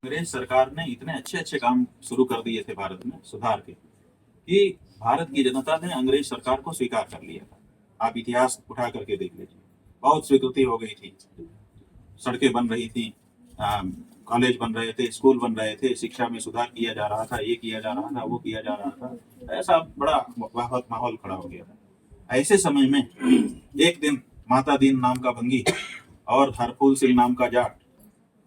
अंग्रेज सरकार ने इतने अच्छे अच्छे काम शुरू कर दिए थे भारत में सुधार के कि भारत की जनता ने अंग्रेज सरकार को स्वीकार कर लिया था। आप इतिहास उठा करके देख लीजिए, बहुत स्वीकृति हो गई थी, सड़कें बन रही थी, कॉलेज बन रहे थे, स्कूल बन रहे थे, शिक्षा में सुधार किया जा रहा था, ये किया जा रहा था, वो किया जा रहा था। ऐसा बड़ा बहुत माहौल खड़ा हो गया था। ऐसे समय में एक दिन माता दीन नाम का भंगी और हरफूल सिंह नाम का जाट,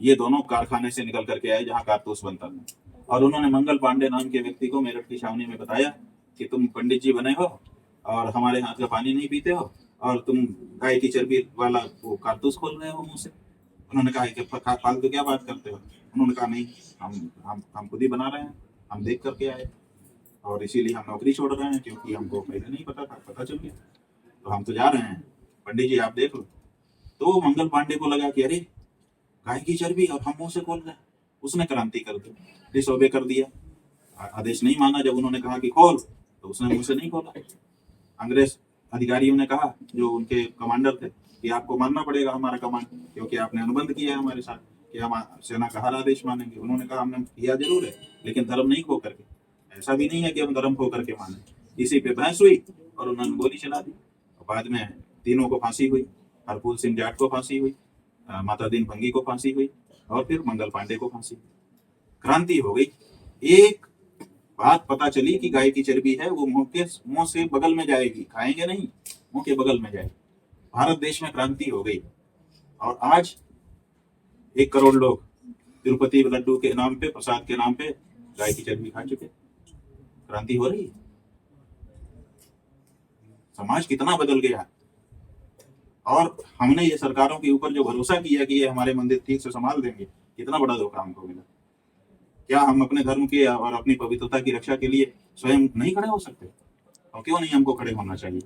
ये दोनों कारखाने से निकल करके आए जहाँ कारतूस बनता था, और उन्होंने मंगल पांडे नाम के व्यक्ति को मेरठ की छावनी में बताया कि तुम पंडित जी बने हो और हमारे हाथ का पानी नहीं पीते हो और तुम गाय की चर्बी वाला वो कारतूस खोल रहे हो मुंह से। उन्होंने कहा कि फालतू क्या बात करते हो। उन्होंने कहा नहीं, हम खुद ही बना रहे हैं, हम देख करके आए और इसीलिए हम नौकरी छोड़ रहे हैं, क्योंकि हमको पहले नहीं पता था, पता चल गया तो हम तो जा रहे हैं, पंडित जी आप देख लो। तो मंगल पांडे को लगा कि अरे गाय की चर्बी और हम मुंह से खोल रहे हैं। उसने क्रांति कर दी, डिसोबे कर दिया, आदेश नहीं माना। जब उन्होंने कहा कि खोल तो उसने मुंह से नहीं खोला। अंग्रेज अधिकारियों ने कहा, जो उनके कमांडर थे, कि आपको मानना पड़ेगा हमारा कमांड, क्योंकि आपने अनुबंध किया है हमारे साथ कि हम सेना का हर आदेश मानेंगे। उन्होंने कहा हमने किया जरूर है, लेकिन धर्म नहीं खो करके। ऐसा भी नहीं है कि हम धर्म खो करके माने। इसी पे बहस हुई और उन्होंने गोली चला दी। बाद में तीनों को फांसी हुई, हरफूल सिंह जाट को फांसी हुई, माता दीन भंगी को फांसी हुई और फिर मंगल पांडे को फांसी। क्रांति हो गई। एक बात पता चली कि गाय की चर्बी है वो मुंह से बगल में जाएगी, खाएंगे नहीं, मुंह के बगल में जाएगी। भारत देश में क्रांति हो गई और आज 1 करोड़ लोग तिरुपति लड्डू के नाम पे, प्रसाद के नाम पे गाय की चर्बी खा चुके। क्रांति हो रही है। समाज कितना बदल गया। और हमने ये सरकारों के ऊपर जो भरोसा किया कि ये हमारे मंदिर ठीक से संभाल देंगे, कितना बड़ा धोखा हमको मिला। क्या हम अपने धर्म के और अपनी पवित्रता की रक्षा के लिए स्वयं नहीं खड़े हो सकते? और क्यों नहीं हमको खड़े होना चाहिए?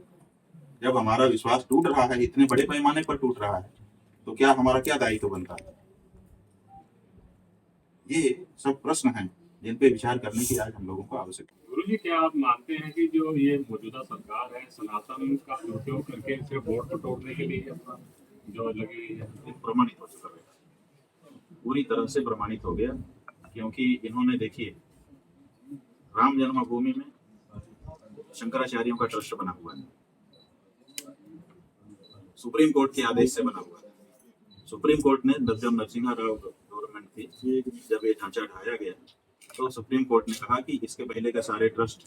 जब हमारा विश्वास टूट रहा है, इतने बड़े पैमाने पर टूट रहा है, तो क्या हमारा क्या दायित्व बनता है? ये सब प्रश्न हैं जिन पे विचार करने की आज हम लोगों को आवश्यकता है। गुरु जी, क्या आप मानते हैं कि जो ये मौजूदा सरकार है सनातन का दुरुपयोग करके सिर्फ वोट को तोड़ने के लिए अपना जो लगी है? ये प्रमाणित हो चुका है, पूरी तरह से प्रमाणित हो गया। क्योंकि इन्होंने देखिए, राम जन्मभूमि में शंकराचार्यों का ट्रस्ट बना हुआ है, सुप्रीम कोर्ट के आदेश से बना हुआ है। सुप्रीम कोर्ट ने जब नरसिम्हा राव गवर्नमेंट थी, जब ये ढांचा ढाया गया, तो सुप्रीम कोर्ट ने कहा कि इसके पहले के सारे ट्रस्ट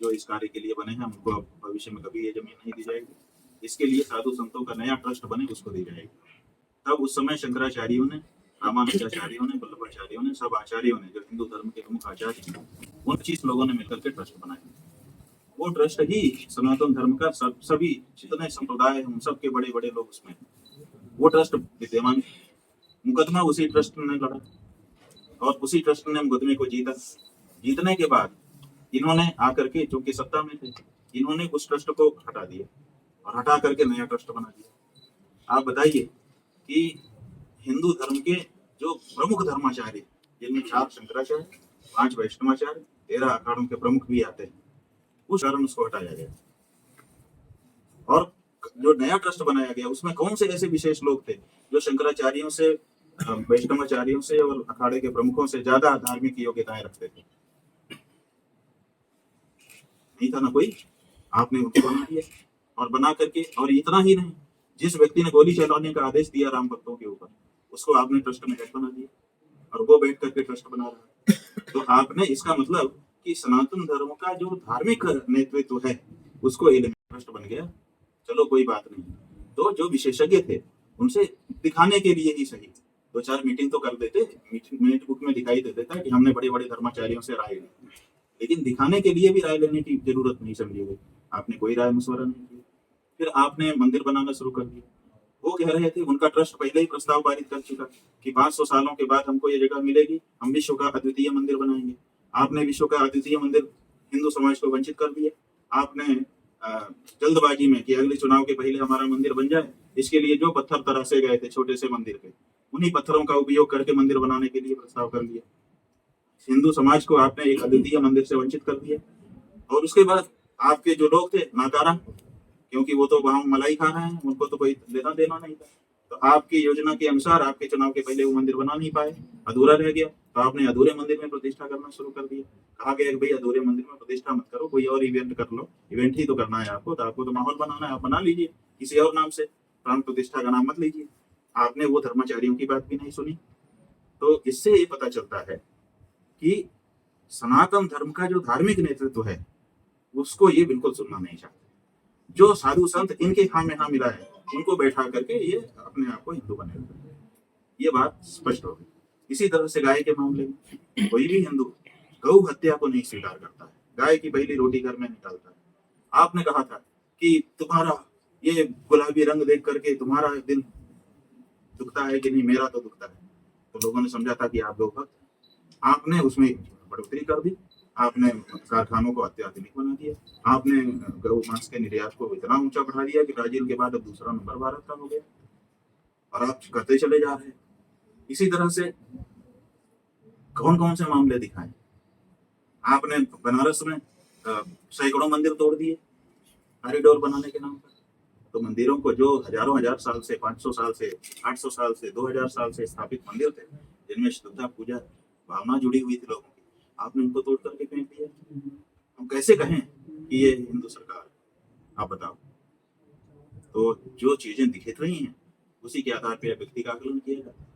जो इस कार्य के लिए बने हैं, उनको अब भविष्य में कभी ये जमीन नहीं दी जाएगी। इसके लिए साधु संतों का नया ट्रस्ट बने, उसको दी जाएगी। तब उस समय शंकराचार्यों ने, रामानुजाचार्यों ने, वल्लभाचार्यों ने, सब आचार्यों ने, जो हिंदू धर्म के प्रमुख आचार्य हैं, 29 लोगों ने मिलकर के ट्रस्ट बनाए। वो ट्रस्ट ही सनातन धर्म का सभी जितने संप्रदाय हैं, उन सब के बड़े बड़े लोग उसमें, वो ट्रस्ट विद्यमान। मुकदमा उसी ट्रस्ट ने लड़ा और उसी ट्रस्ट ने मुकदमे को जीता। जीतने के बाद इन्होंने आकर के, जो कि सत्ता में थे, इन्होंने उस ट्रस्ट को हटा दिया और हटा करके नया ट्रस्ट बना दिया। आप बताइए कि हिंदू धर्म के जो प्रमुख धर्माचार्य, जिनमें 4 शंकराचार्य, 5 वैष्णवाचार्य, 13 अखाड़ों के प्रमुख भी आते हैं, उस कारण उसको हटाया गया। और जो नया ट्रस्ट बनाया गया, उसमें कौन से ऐसे विशेष लोग थे जो शंकराचार्यों से, वैष्णवाचार्यों से और अखाड़े के प्रमुखों से ज्यादा धार्मिक योग्यताएं रखते थे? नहीं था ना कोई। आपने उनको बना दिया और बना करके, और इतना ही नहीं, जिस व्यक्ति ने गोली चलाने का आदेश दिया राम भक्तों के ऊपर, उसको आपने ट्रस्ट में हेड बना दिया और वो बैठ करके ट्रस्ट बना रहा है। तो आपने, इसका मतलब कि सनातन धर्म का जो धार्मिक नेतृत्व है, उसको ट्रस्ट बन गया। चलो कोई बात नहीं, तो जो विशेषज्ञ थे उनसे दिखाने के लिए ही सही 2-4 मीटिंग तो कर देते, मिनट बुक में दिखाई दे देता कि हमने बड़े बड़े धर्माचार्यों से राय ली, लेकिन दिखाने के लिए भी राय लेने की जरूरत नहीं समझी गई। आपने कोई राय मशवरा नहीं किया। फिर आपने मंदिर बनाना शुरू कर दिया। वो कह रहे थे, उनका ट्रस्ट पहले ही प्रस्ताव पारित कर चुका कि 500 सालों के बाद हमको ये जगह मिलेगी, हम विश्व का अद्वितीय मंदिर बनाएंगे। आपने विश्व का अद्वितीय मंदिर हिंदू समाज को वंचित कर दिया। आपने जल्दबाजी में कि अगले चुनाव के पहले हमारा मंदिर बन जाए, इसके लिए जो पत्थर तरासे गए थे छोटे से मंदिर के, उन्हीं पत्थरों का उपयोग करके मंदिर बनाने के लिए प्रस्ताव कर लिया। हिंदू समाज को आपने एक अद्वितीय मंदिर से वंचित कर दिया। और उसके बाद आपके जो लोग थे नाकारा, क्योंकि वो तो वहां मलाई खा रहे हैं, उनको तो कोई लेना देना नहीं था, तो आपकी योजना के अनुसार आपके चुनाव के पहले वो मंदिर बना नहीं पाए, अधूरा रह गया, तो आपने अधूरे मंदिर में प्रतिष्ठा करना शुरू कर दिया। कहा गया कि भाई अधूरे मंदिर में प्रतिष्ठा मत करो, कोई और इवेंट कर लो, इवेंट ही तो करना है आपको, तो आपको तो माहौल बनाना है, आप बना लीजिए किसी और नाम से, प्राण प्रतिष्ठा का नाम मत लीजिए। आपने वो धर्माचार्यों की बात भी नहीं सुनी। तो इससे ये पता चलता है कि सनातन धर्म का जो धार्मिक नेतृत्व है उसको ये बिल्कुल सुनना नहीं चाहते। जो साधु संत इनके हाँ में हाँ मिला है उनको बैठा करके ये अपने आप को हिंदू बने हुए हैं। ये बात स्पष्ट हो गई। इसी तरह से गाय के मामले में कोई भी हिंदू गौ हत्या को नहीं स्वीकार करता है, गाय की पहली रोटी घर में निकालता है। आपने कहा था कि तुम्हारा ये गुलाबी रंग देख करके तुम्हारा दिल दुखता है कि नहीं, मेरा तो दुखता है। तो लोगों ने समझा था कि आप गौ भक्त, आपने उसमें बढ़ोतरी कर दी, आपने कारखानों को अत्याधुनिक बना दिया, आपने गौ मांस के निर्यात को इतना ऊंचा बढ़ा दिया कि ब्राजील के बाद अब दूसरा नंबर भारत का हो गया, और आप करते चले जा रहे हैं। इसी तरह से कौन कौन से मामले दिखाए आपने। बनारस में सैकड़ों मंदिर तोड़ दिए कॉरिडोर बनाने के नाम पर। तो मंदिरों को जो हजारों हजार साल से, 500 साल से, 800 साल से, 2000 साल से स्थापित मंदिर थे जिनमें श्रद्धा पूजा भावना जुड़ी हुई थी लोगों की, आपने उनको तोड़ करके फेंक दिया। हम कैसे कहें कि ये हिंदू सरकार है? आप बताओ। तो जो चीजें दिख रही हैं उसी के आधार पर व्यक्ति का आकलन किया जाता है।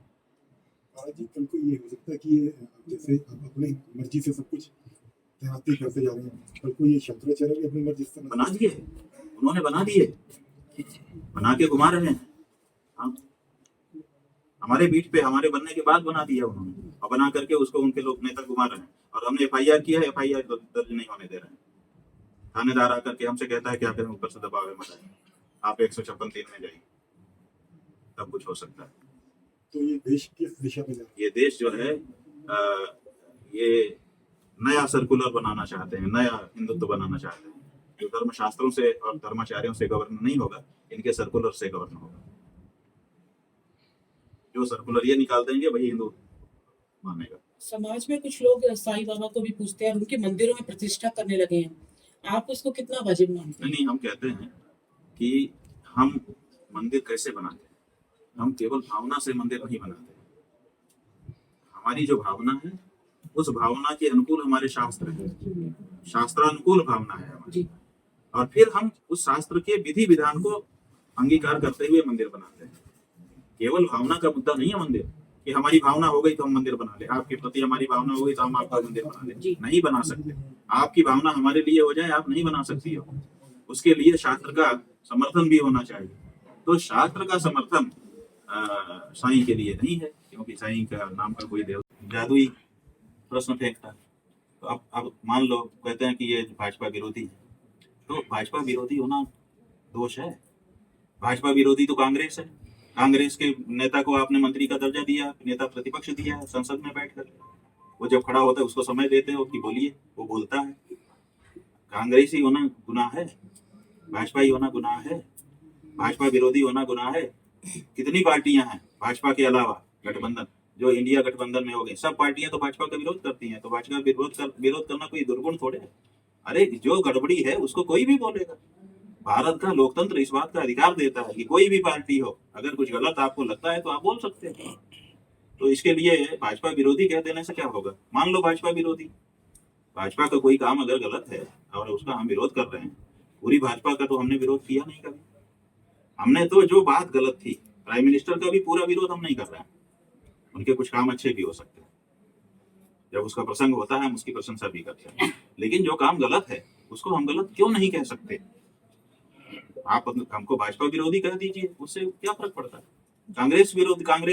आज कल को ये हो सकता है कि ये जैसे आप अपनी मर्जी से सब कुछ तैनाती करते जा रहे हैं, कल को ये शंकराचार्य भी अपनी मर्जी से बना दिए, उन्होंने बना दिए, बना के घुमा रहे हैं। हम हमारे बीच पे हमारे बनने के बाद बना दिया उन्होंने, और बना करके उसको उनके लोग नेता घुमा रहे हैं। और हमने FIR किया है, FIR दर्ज नहीं होने दे रहे हैं। थानेदार आकर के हमसे कहता है कि आप ऊपर से दबाव है, मत आइए, आप 156(3) में जाइए, तब कुछ हो सकता है। तो ये देश किस दिशा में जा रहा है? ये देश जो है ये नया सर्कुलर बनाना चाहते हैं, नया हिंदुत्व बनाना चाहते हैं, जो धर्मशास्त्रों से और धर्माचार्यों से गवर्न नहीं होगा, इनके सर्कुलर से गवर्न होगा। जो सर्कुलर ये निकाल देंगे वही हिंदू मानेगा। समाज में कुछ लोग साईं बाबा को भी पूजते हैं और उनके मंदिरों में प्रतिष्ठा करने लगे हैं, आप उसको कितना वाजिब मानते हैं? नहीं, हम कहते हैं कि हम मंदिर कैसे बनाते हैं, हम केवल भावना से मंदिर नहीं बनाते। हमारी जो भावना है उस भावना के अनुकूल हमारे शास्त्र है, शास्त्रानुकूल भावना है हमारी, और फिर हम उस शास्त्र के विधि विधान को अंगीकार करते हुए मंदिर बनाते हैं। केवल भावना का मुद्दा नहीं है मंदिर, कि हमारी भावना हो गई तो हम मंदिर बना ले, आपके प्रति हमारी भावना हो गई तो हम आपका मंदिर बना ले, नहीं बना सकते। आपकी भावना हमारे लिए हो जाए, आप नहीं बना सकती हो, उसके लिए शास्त्र का समर्थन भी होना चाहिए। तो शास्त्र का समर्थन साईं के लिए नहीं है, क्योंकि साईं का नाम का कोई देव जादुई प्रश्न फेंकता है। तो अब मान लो कहते हैं कि ये भाजपा विरोधी है, तो भाजपा विरोधी होना दोष है? भाजपा विरोधी तो कांग्रेस है। कांग्रेस के नेता को आपने मंत्री का दर्जा दिया, नेता प्रतिपक्ष दिया है संसद में बैठकर, वो जब खड़ा होता है उसको समय देते हो कि बोलिए, वो बोलता है। कांग्रेसी होना गुनाह है? भाजपा ही होना गुनाह है? भाजपा विरोधी होना गुनाह है? कितनी पार्टियां हैं भाजपा के अलावा, गठबंधन जो इंडिया गठबंधन में हो गए, सब पार्टियां तो भाजपा का विरोध करती हैं। तो भाजपा विरोध करना कोई दुर्गुण थोड़े है। अरे जो गड़बड़ी है उसको कोई भी बोलेगा। भारत का लोकतंत्र इस बात का अधिकार देता है कि कोई भी पार्टी हो, अगर कुछ गलत आपको लगता है तो आप बोल सकते हैं। तो इसके लिए भाजपा विरोधी कह देने से क्या होगा? मान लो भाजपा विरोधी, भाजपा का कोई काम अगर गलत है और उसका हम विरोध कर रहे हैं, पूरी भाजपा का तो हमने विरोध किया नहीं कभी। हमने तो जो बात गलत थी, प्राइम मिनिस्टर का भी पूरा विरोध हम नहीं कर रहे हैं, उनके कुछ काम अच्छे भी हो सकते हैं, जब उसका प्रसंग होता है हम उसकी प्रशंसा भी करते हैं। लेकिन जो काम गलत है उसको हम गलत क्यों नहीं कह सकते? आप हमको भाजपा विरोधी कह दीजिए, उससे क्या फर्क पड़ता है? कांग्रेस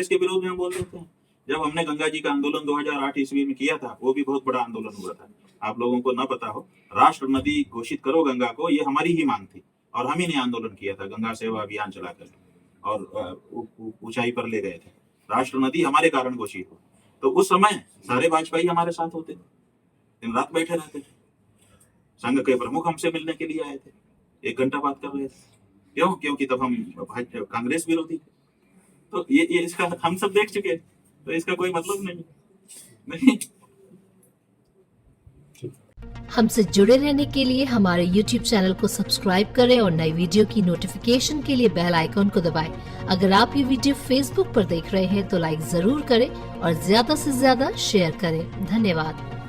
के विरोध में हम बोल देते हैं। जब हमने गंगा जी का आंदोलन 2008 ईस्वी में किया था, वो भी बहुत बड़ा आंदोलन हुआ था। आप लोगों को ना पता हो, राष्ट्र नदी घोषित करो गंगा को, ये हमारी ही मांग थी, और हम ही ने आंदोलन किया था, गंगा सेवा अभियान चलाकर, और ऊंचाई पर ले गए थे। राष्ट्र नदी हमारे कारण घोषित हो, तो उस समय सारे भाजपाई हमारे साथ होते, दिन रात बैठे रहते थे। संघ के प्रमुख हमसे मिलने के लिए आए थे, 1 घंटा बात कर रहे थे। क्यों? क्योंकि तब हम कांग्रेस विरोधी थे। तो ये इसका हम सब देख चुके, तो इसका कोई मतलब नहीं। हमसे जुड़े रहने के लिए हमारे YouTube चैनल को सब्सक्राइब करें और नई वीडियो की नोटिफिकेशन के लिए बेल आइकॉन को दबाएं। अगर आप ये वीडियो Facebook पर देख रहे हैं तो लाइक जरूर करें और ज्यादा से ज्यादा शेयर करें। धन्यवाद।